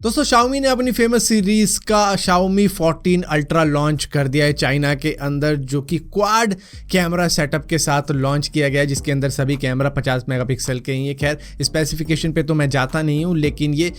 दोस्तों Xiaomi ने अपनी फेमस सीरीज का Xiaomi 14 अल्ट्रा लॉन्च कर दिया है चाइना के अंदर, जो कि क्वाड कैमरा सेटअप के साथ लॉन्च किया गया है, जिसके अंदर सभी कैमरा 50 मेगापिक्सल के ही है। खैर स्पेसिफिकेशन पे तो मैं जाता नहीं हूँ, लेकिन ये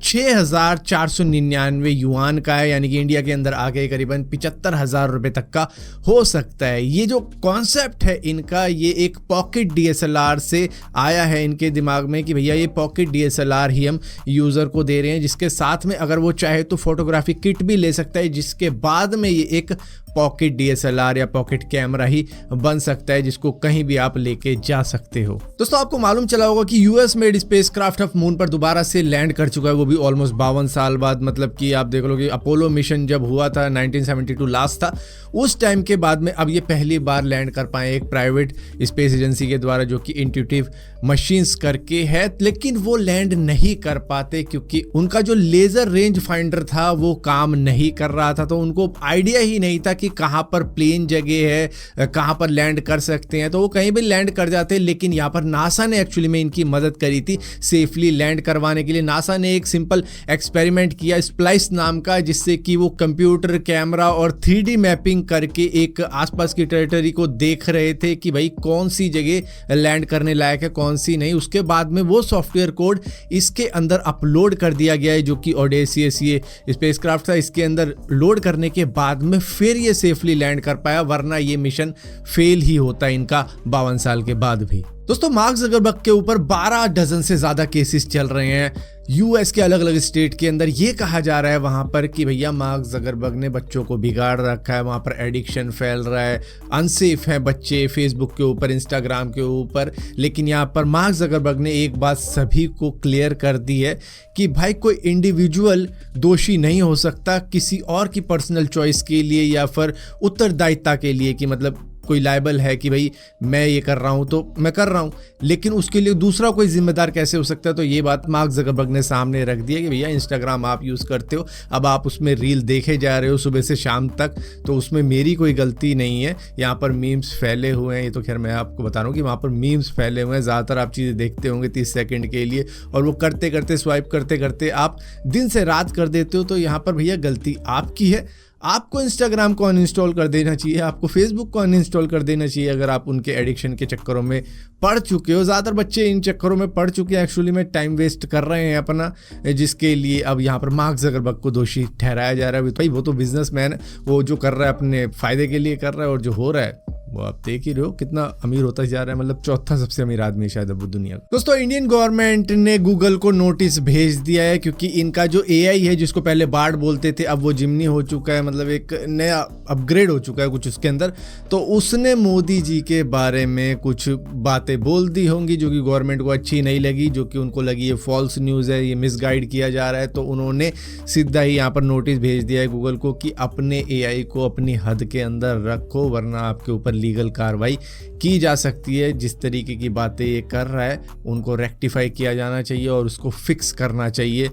6,499 युआन का है, यानी कि इंडिया के अंदर आके करीबन 75,000 रुपये तक का हो सकता है। ये जो कॉन्सेप्ट है इनका, ये एक पॉकेट DSLR से आया है इनके दिमाग में कि भैया ये पॉकेट DSLR ही हम यूज़र को दे रहे हैं, जिसके साथ में अगर वो चाहे तो फोटोग्राफी किट भी ले सकता है, जिसके बाद में ये एक पॉकेट DSLR या पॉकेट कैमरा ही बन सकता है, जिसको कहीं भी आप लेके जा सकते हो। दोस्तों आपको मालूम चला होगा कि US made spacecraft of moon पर दोबारा से लैंड कर चुका है, वो भी ऑलमोस्ट 52 साल बाद। मतलब कि आप देख लो कि अपोलो मिशन जब हुआ था 1972 लास्ट था, उस टाइम के बाद में अब ये पहली बार लैंड कर पाए एक प्राइवेट स्पेस एजेंसी के द्वारा, जो कि इंट्यूटिव मशीन्स करके है। लेकिन वो लैंड नहीं कर पाते क्योंकि उनका जो लेजर रेंज फाइंडर था वो काम नहीं कर रहा था, तो उनको आइडिया ही नहीं था कि कहाँ पर प्लेन जगह है, कहाँ पर लैंड कर सकते हैं, तो वो कहीं भी लैंड कर जाते। लेकिन यहाँ पर नासा ने एक्चुअली में इनकी मदद करी थी सेफली लैंड करवाने के लिए। नासा ने एक सिंपल एक्सपेरिमेंट किया स्प्लाइस नाम का, जिससे कि वो कंप्यूटर कैमरा और 3D मैपिंग करके एक आसपास की टेरिटरी को देख रहे थे कि भाई कौन सी जगह लैंड करने लायक है, कौन सी नहीं। उसके बाद में वो सॉफ्टवेयर कोड इसके अंदर अपलोड कर दिया गया है, जो कि ओडेसियस ये स्पेसक्राफ्ट था, इसके अंदर लोड करने के बाद में फिर ये सेफली लैंड कर पाया, वरना ये मिशन फेल ही होता इनका 52 साल के बाद भी। दोस्तों मार्क ज़करबर्ग के ऊपर 12 डजन से ज्यादा केसेस चल रहे हैं यूएस के अलग अलग स्टेट के अंदर। ये कहा जा रहा है वहां पर कि भैया मार्क ज़करबर्ग ने बच्चों को बिगाड़ रखा है, वहां पर एडिक्शन फैल रहा है, अनसेफ है बच्चे फेसबुक के ऊपर, इंस्टाग्राम के ऊपर। लेकिन यहाँ पर मार्क ज़करबर्ग ने एक बात सभी को क्लियर कर दी है कि भाई कोई इंडिविजुअल दोषी नहीं हो सकता किसी और की पर्सनल चॉइस के लिए या फिर उत्तरदायित्व के लिए, कि मतलब कोई लायबल है कि भाई मैं ये कर रहा हूं तो मैं कर रहा हूं, लेकिन उसके लिए दूसरा कोई जिम्मेदार कैसे हो सकता है। तो ये बात मार्क ज़करबर्ग ने सामने रख दी है कि भैया इंस्टाग्राम आप यूज़ करते हो, अब आप उसमें रील देखे जा रहे हो सुबह से शाम तक, तो उसमें मेरी कोई गलती नहीं है। यहाँ पर मीम्स फैले हुए हैं, ये तो खैर मैं आपको बता रहा हूँ कि वहाँ पर मीम्स फैले हुए हैं। ज़्यादातर आप चीज़ें देखते होंगे 30 सेकेंड के लिए, और वो करते करते स्वाइप करते करते आप दिन से रात कर देते हो। तो यहाँ पर भैया गलती आपकी है। आपको इंस्टाग्राम को अनइंस्टॉल कर देना चाहिए, आपको फेसबुक को अनइंस्टॉल कर देना चाहिए अगर आप उनके एडिक्शन के चक्करों में पड़ चुके हो। ज़्यादातर बच्चे इन चक्करों में पड़ चुके हैं, एक्चुअली में टाइम वेस्ट कर रहे हैं अपना, जिसके लिए अब यहाँ पर मार्क ज़करबर्ग को दोषी ठहराया जा रहा है। भाई वो तो बिजनेसमैन है, वो जो कर रहा है अपने फ़ायदे के लिए कर रहा है, और जो हो रहा है वो आप देख ही रहे हो कितना अमीर होता जा रहा है। मतलब चौथा सबसे अमीर आदमी शायद अब दुनिया का। दोस्तों इंडियन गवर्नमेंट ने गूगल को नोटिस भेज दिया है, क्योंकि इनका जो AI है, जिसको पहले बार्ड बोलते थे, अब वो जिमनी हो चुका है, मतलब एक नया अपग्रेड हो चुका है कुछ उसके अंदर। तो उसने मोदी जी के बारे में कुछ बातें बोल दी होंगी जो कि गवर्नमेंट को अच्छी नहीं लगी, जो कि उनको लगी ये फॉल्स न्यूज़ है, ये मिसगाइड किया जा रहा है। तो उन्होंने सीधा ही यहाँ पर नोटिस भेज दिया है गूगल को कि अपने AI को अपनी हद के अंदर रखो, वरना आपके ऊपर लीगल कार्रवाई की जा सकती है। जिस तरीके की बातें ये कर रहा है उनको रेक्टिफाई किया जाना चाहिए और उसको फिक्स करना चाहिए,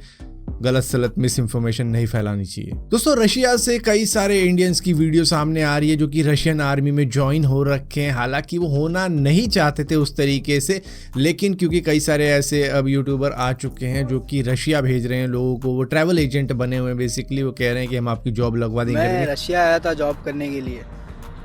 गलत सलत मिस इन्फॉर्मेशन नहीं फैलानी चाहिए। दोस्तों रशिया से कई सारे इंडियंस की वीडियो सामने आ रही है जो कि रशियन आर्मी में ज्वाइन हो रखे हैं। हालांकि वो होना नहीं चाहते थे उस तरीके से, लेकिन क्योंकि कई सारे ऐसे अब यूट्यूबर आ चुके हैं जो कि रशिया भेज रहे हैं लोगों को, वो ट्रैवल एजेंट बने हुए हैं। बेसिकली वो कह रहे हैं कि हम आपकी जॉब लगवा देंगे। मैं रशिया आया था जॉब करने के लिए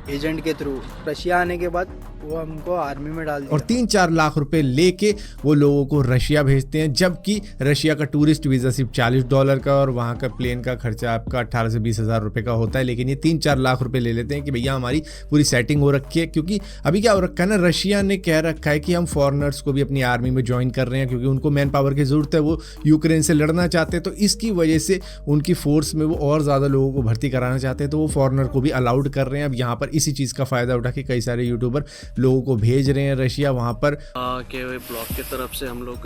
एजेंट के थ्रू। रशिया आने के बाद वो हमको आर्मी में डाल दिया और 3-4 लाख रुपए लेके वो लोगों को रशिया भेजते हैं, जबकि रशिया का टूरिस्ट वीज़ा सिर्फ $40 का और वहाँ का प्लेन का खर्चा आपका 18 से 20 हज़ार रुपये का होता है। लेकिन ये 3-4 लाख रुपए ले लेते हैं कि भैया हमारी पूरी सेटिंग हो रखी है। क्योंकि अभी क्या हो रखा है ना, रशिया ने कह रखा है कि हम फॉरेनर्स को भी अपनी आर्मी में ज्वाइन कर रहे हैं, क्योंकि उनको मैन पावर की ज़रूरत है, वो यूक्रेन से लड़ना चाहते हैं। तो इसकी वजह से उनकी फोर्स में वो और ज़्यादा लोगों को भर्ती कराना चाहते हैं, तो वो फॉरेनर को भी अलाउड कर रहे हैं। अब यहाँ पर इसी चीज़ का फ़ायदा उठा के कई सारे यूट्यूबर लोगों को भेज रहे हैं रशिया। वहाँ पर के ब्लॉक की तरफ से हम लोग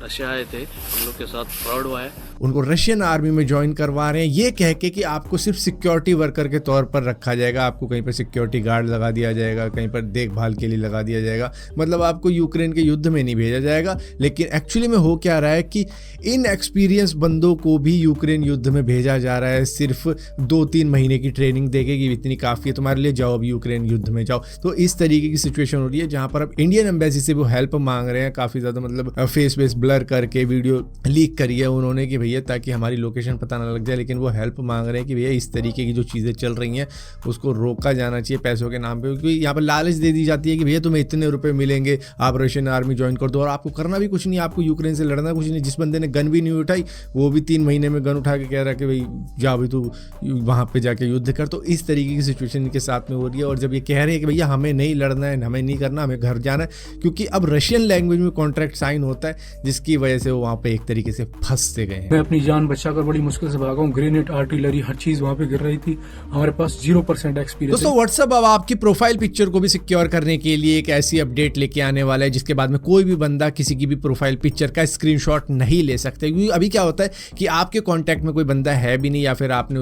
रशिया आए थे, हम लोग के साथ फ्रॉड हुआ है, उनको रशियन आर्मी में ज्वाइन करवा रहे हैं, ये कह के कि आपको सिर्फ सिक्योरिटी वर्कर के तौर पर रखा जाएगा, आपको कहीं पर सिक्योरिटी गार्ड लगा दिया जाएगा, कहीं पर देखभाल के लिए लगा दिया जाएगा, मतलब आपको यूक्रेन के युद्ध में नहीं भेजा जाएगा। लेकिन एक्चुअली में हो क्या रहा है कि इन एक्सपीरियंस बंदों को भी यूक्रेन युद्ध में भेजा जा रहा है, सिर्फ 2-3 महीने की ट्रेनिंग देके कि इतनी काफ़ी है तुम्हारे लिए, जाओ अब यूक्रेन युद्ध में जाओ। तो इस तरीके की सिचुएशन हो रही है जहां पर अब इंडियन एम्बेसी से वो हेल्प मांग रहे हैं काफी ज्यादा, मतलब फेस वेस ब्लर करके वीडियो लीक करी है उन्होंने कि भैया ताकि हमारी लोकेशन पता ना लग जाए, लेकिन वो हेल्प मांग रहे हैं कि भैया इस तरीके की जो चीजें चल रही हैं उसको रोका जाना चाहिए पैसों के नाम पे, क्योंकि यहाँ पर लालच दे दी जाती है कि भैया तुम्हें इतने रुपए मिलेंगे, आप रशियन आर्मी ज्वाइन कर दो, और आपको करना भी कुछ नहीं, आपको यूक्रेन से लड़ना कुछ नहीं। जिस बंदे ने गन भी नहीं उठाई वो भी 3 महीने में गन उठा के कह रहा है कि भाई जा भाई तू वहां पे जाके युद्ध कर। तो इस तरीके की सिचुएशन इनके साथ में हो रही है, और जब ये कह रहे हैं कि भैया हमें नहीं लड़ना है, हमें नहीं करना, हमें घर जाना है, क्योंकि अब रशियन लैंग्वेज में कॉन्ट्रैक्ट साइन होता है जिसकी वजह से वो वहाँ पे एक तरीके से फंस से गए हैं। मैं अपनी जान बचाकर बड़ी मुश्किल से भागा हूँ, ग्रेनेड, आर्टिलरी, हर चीज वहाँ पे गिर रही थी। हमारे पास 0% एक्सपीरियंस। दोस्तों व्हाट्सएप अब आपकी प्रोफाइल पिक्चर को भी सिक्योर करने के लिए एक ऐसी अपडेट लेके आने वाला है जिसके बाद में कोई भी बंदा किसी की भी प्रोफाइल पिक्चर का स्क्रीनशॉट नहीं ले सकते, क्योंकि अभी क्या होता है कि आपके कॉन्टैक्ट में कोई बंदा है भी नहीं, या फिर आपने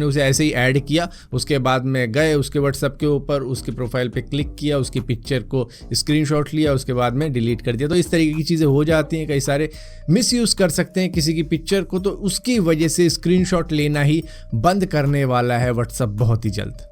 उसे ऐसे ही ऐड किया, उसके बाद में गए उसके व्हाट्सएप के ऊपर, उसकी प्रोफाइल पे क्लिक किया, उसकी पिक्चर को स्क्रीनशॉट लिया, उसके बाद में डिलीट कर दिया। तो इस तरीके की चीज़ें हो जाती हैं, कई सारे मिसयूज़ कर सकते हैं किसी की पिक्चर को, तो उसकी वजह से स्क्रीनशॉट लेना ही बंद करने वाला है व्हाट्सएप बहुत ही जल्द।